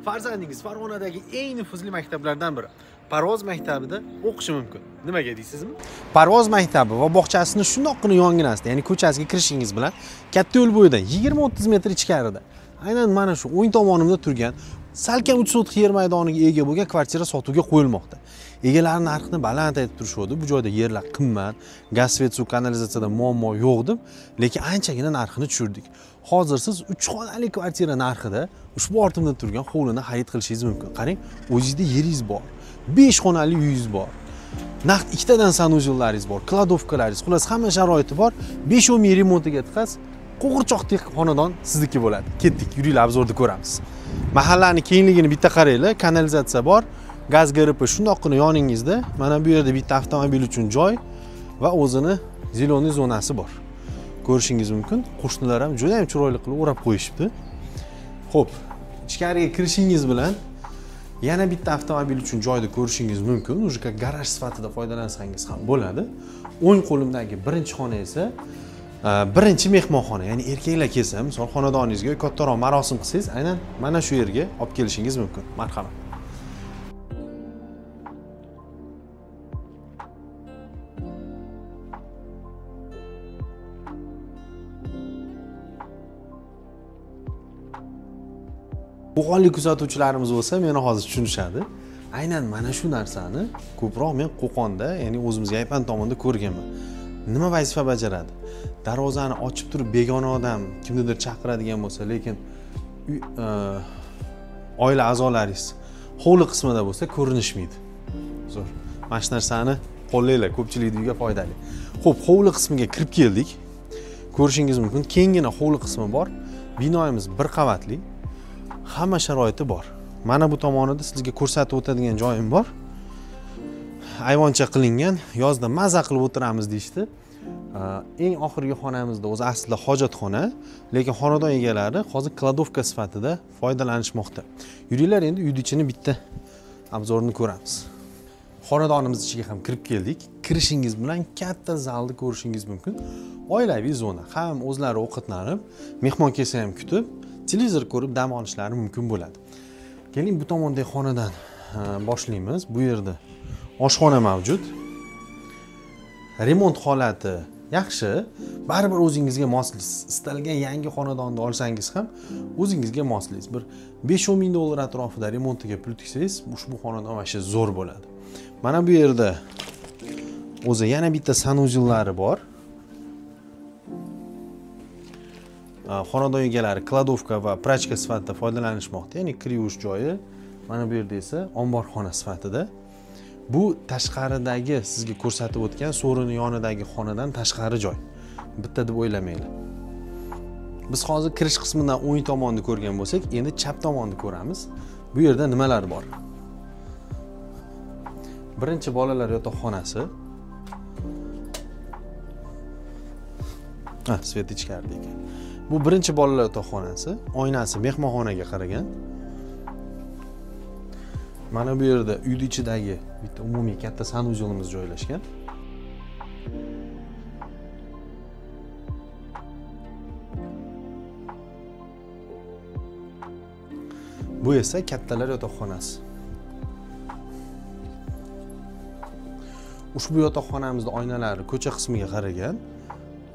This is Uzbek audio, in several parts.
Farzandingiz Farg'onadagi eng nufuzli maktablardan biri. Parvoz maktabida o'qishi mumkin. Nimaga deysizmi? Parvoz maktabi va bog'chasini shundoqqina yonginasida, ya'ni ko'chasiga kirishingiz bilan katta yo'l bo'yidan 20-30 metr ichkarida, aynan mana shu o'ng tomonimda turgan salkam 3 sotix yer maydoniga ega bo'lgan kvartira sotuvga qo'yilmoqda. Egalari narxini baland aytib turishdi. Bu joyda yerlar qimmat, gaz, svet, suv, kanalizatsiyada muammo yo'q deb, lekin anchagina narxini tushirdik. Hozir siz 3 xonali kvartira narxida ushbu ortimda turgan hovlini xarid qilishingiz mumkin. Qarang, o'zingizda yeringiz bor. 5 xonali uyingiz bor. Naqd ikkitadan sanuzellaringiz bor, kladovkalaringiz, xullas hamma sharoiti bor. 5-10 ming remontiga tiqasiz, qo'g'irchoqdek xonadon sizniki bo'ladi. Ketdik, yuringlar, obzorda ko'ramiz. Mahallani kengligini bitta qaranglar, kanalizatsiya bor, gaz GRP shundoqqina yoningizda. Mana bu yerda bitta avtomobil uchun joy va o'zini zeleniy zonasi bor. Ko'rishingiz mumkin. Qo'shnilar ham juda ham chiroyli qilib o'rab qo'yishibdi. Xo'p, ichkariga kirishingiz bilan yana bitta avtomobil uchun joyni ko'rishingiz mumkin. Ujika garaj sifatida foydalansangiz ham bo'ladi. O'ng qo'limdagi birinchi xona esa birinchi mehmonxona, ya'ni erkaklar kelsa, misol xonadoningizga kattaroq marosim qilsangiz, aynan mana shu yerga olib kelishingiz mumkin. Marhamat. Qo'qonlik kuzatuvchilarimiz bo'lsa, meni hozir tushunishadi. Aynan mana shu narsani ko'proq men Qo'qonda, ya'ni o'zimizga Aypan tomonda ko'rganman. Nima vazifa bajaradi? Darvozani ochib turib begona odam kimnidir chaqiradigan bo'lsa, lekin oila a'zolaringiz hovli qismida bo'lsa ko'rinishmaydi. Zo'r. Mana shu narsani qo'llanglar, ko'pchilik uyga foydali. Xo'p, hovli qismiga kirib keldik. Ko'rishingiz mumkin, kengina hovli qismi bor. Binoyimiz bir qavatli. Hamma sharoiti bor. Mana bu tomonida sizga ko'rsatib o'tadigan joyim bor. Ayvoncha qilingan, yozda maza qilib o'tiramiz deyshti. Eng oxirgi xonamizda o'zi aslida hojatxona, lekin xonadon egalari hozir kladovka sifatida foydalanishmoqda. Yuringlar, endi uyning ichini bitta obzorini ko'ramiz. Xonadonimiz ichiga ham kirib keldik. Kirishingiz bilan katta zalni ko'rishingiz mumkin. Oilaviy zona. Ham o'zlari ovqatlanib, mehmon kelsa ham kutib, televizor ko'rib dam olishlari mumkin bo'ladi. Keling, bu tomondagi xonadan boshlaymiz. Bu yerda oshxona mavjud. Remont holati yaxshi. Baribir o'zingizga moslaysiz. Istalgan yangi xonadonni olsangiz ham o'zingizga moslaysiz. Bir 5-10 ming dollar atrofida remontiga pul tiksangiz, ushbu xonadon vasha zo'r bo'ladi. Mana bu yerda o'zi yana bitta sanuzellari bor. Xonadon egalari kladovka va prachka sifatida foydalanishmoqda, ya'ni kir yuvish joyi. Mana bu yerda esa omborxona sifatida. Bu tashqaridagi sizga ko'rsatib o'tgan so'rini yonidagi xonadan tashqari joy. Bitta deb o'ylamanglar. Biz hozir kirish qismidan o'ng tomonni ko'rgan bo'lsak, endi chap tomonni ko'ramiz. Bu yerda nimalar bor? Birinchi bolalar yotoqxonasi. Svet ichkarida ekan. Bu birinchi bolalar yotoqxonasi. Oynasi mehmonxonaga qaragan. Mana bu yerda uyning ichidagi bitta umumiy katta sanuzelimiz joylashgan. Bu esa kattalar yotoqxonasi. Ushbu yotoqxonamizda oynalari ko'cha qismiga qaragan.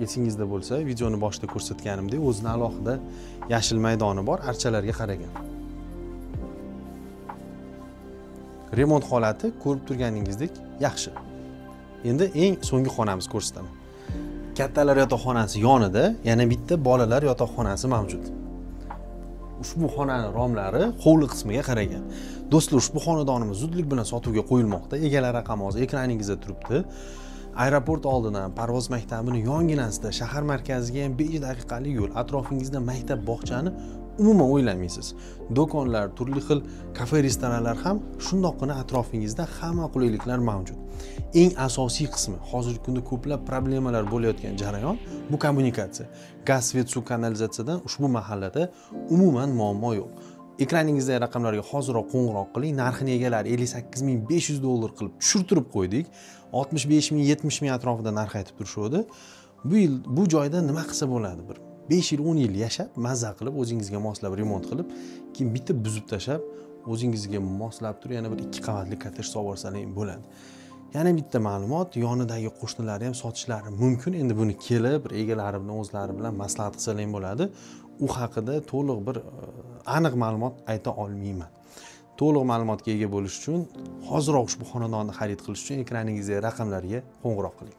Esingizda bo'lsa, videoni boshida ko'rsatganimdek, o'zining alohida yashil maydoni bor, archalarga qaragan. Remont holati ko'rib turganingizdek yaxshi. Endi eng so'nggi xonamiz ko'rsataman. Kattalar yotoqxonasi yonida yana bitta bolalar yotoqxonasi mavjud. Ushbu xonaning romlari hovli qismiga qaragan. Do'stlar, ushbu xonadonimiz zudlik bilan sotuvga qo'yilmoqda. Egalar raqami hozir ekraningizda turibdi. Aeroport oldidan Parvoz maktabining yonginasida shahar markaziga ham 5 daqiqalik yo'l. Atrofingizda maktab, bog'chani umuman o'ylamaysiz. Do'konlar, turli xil kafe, restoranlar ham shundoqqina atrofingizda hamma qulayliklar mavjud. Eng asosiy qismi, hozirgi kunda ko'plab problemalar bo'layotgan jarayon bu kommunikatsiya. Gaz, svet, suv, kanalizatsiyadan ushbu mahallada umuman muammo yo'q. Ekraningizdagi raqamlarga hoziroq qo'ng'iroq qiling. Narxini egalari 58.500 dollar qilib tushirtirib qo'ydik. 65.000, 70.000 atrofida narx aytib turishdi. Bu joyda nima qilsa bo'ladi? Bir 5 yil 10 yil yashab mazza qilib o'zingizga moslab remont qilib keyin bitta buzib tashlab o'zingizga moslab turib yana bir 2 qavatli kottedj solib olsangiz bo'ladi. Yana bitta ma'lumot, yonidagi qo'shnilari ham sotishlari mumkin. Endi buni kelib bir egalari bilan o'zlari bilan maslahat qilsalar ham bo'ladi. U haqida to'liq bir aniq ma'lumot ayta olmayman. To'liq ma'lumotga ega bo'lish uchun hoziroq ushbu xonadonni xarid qilish uchun ekraningizdagi raqamlarga qo'ng'iroq qiling.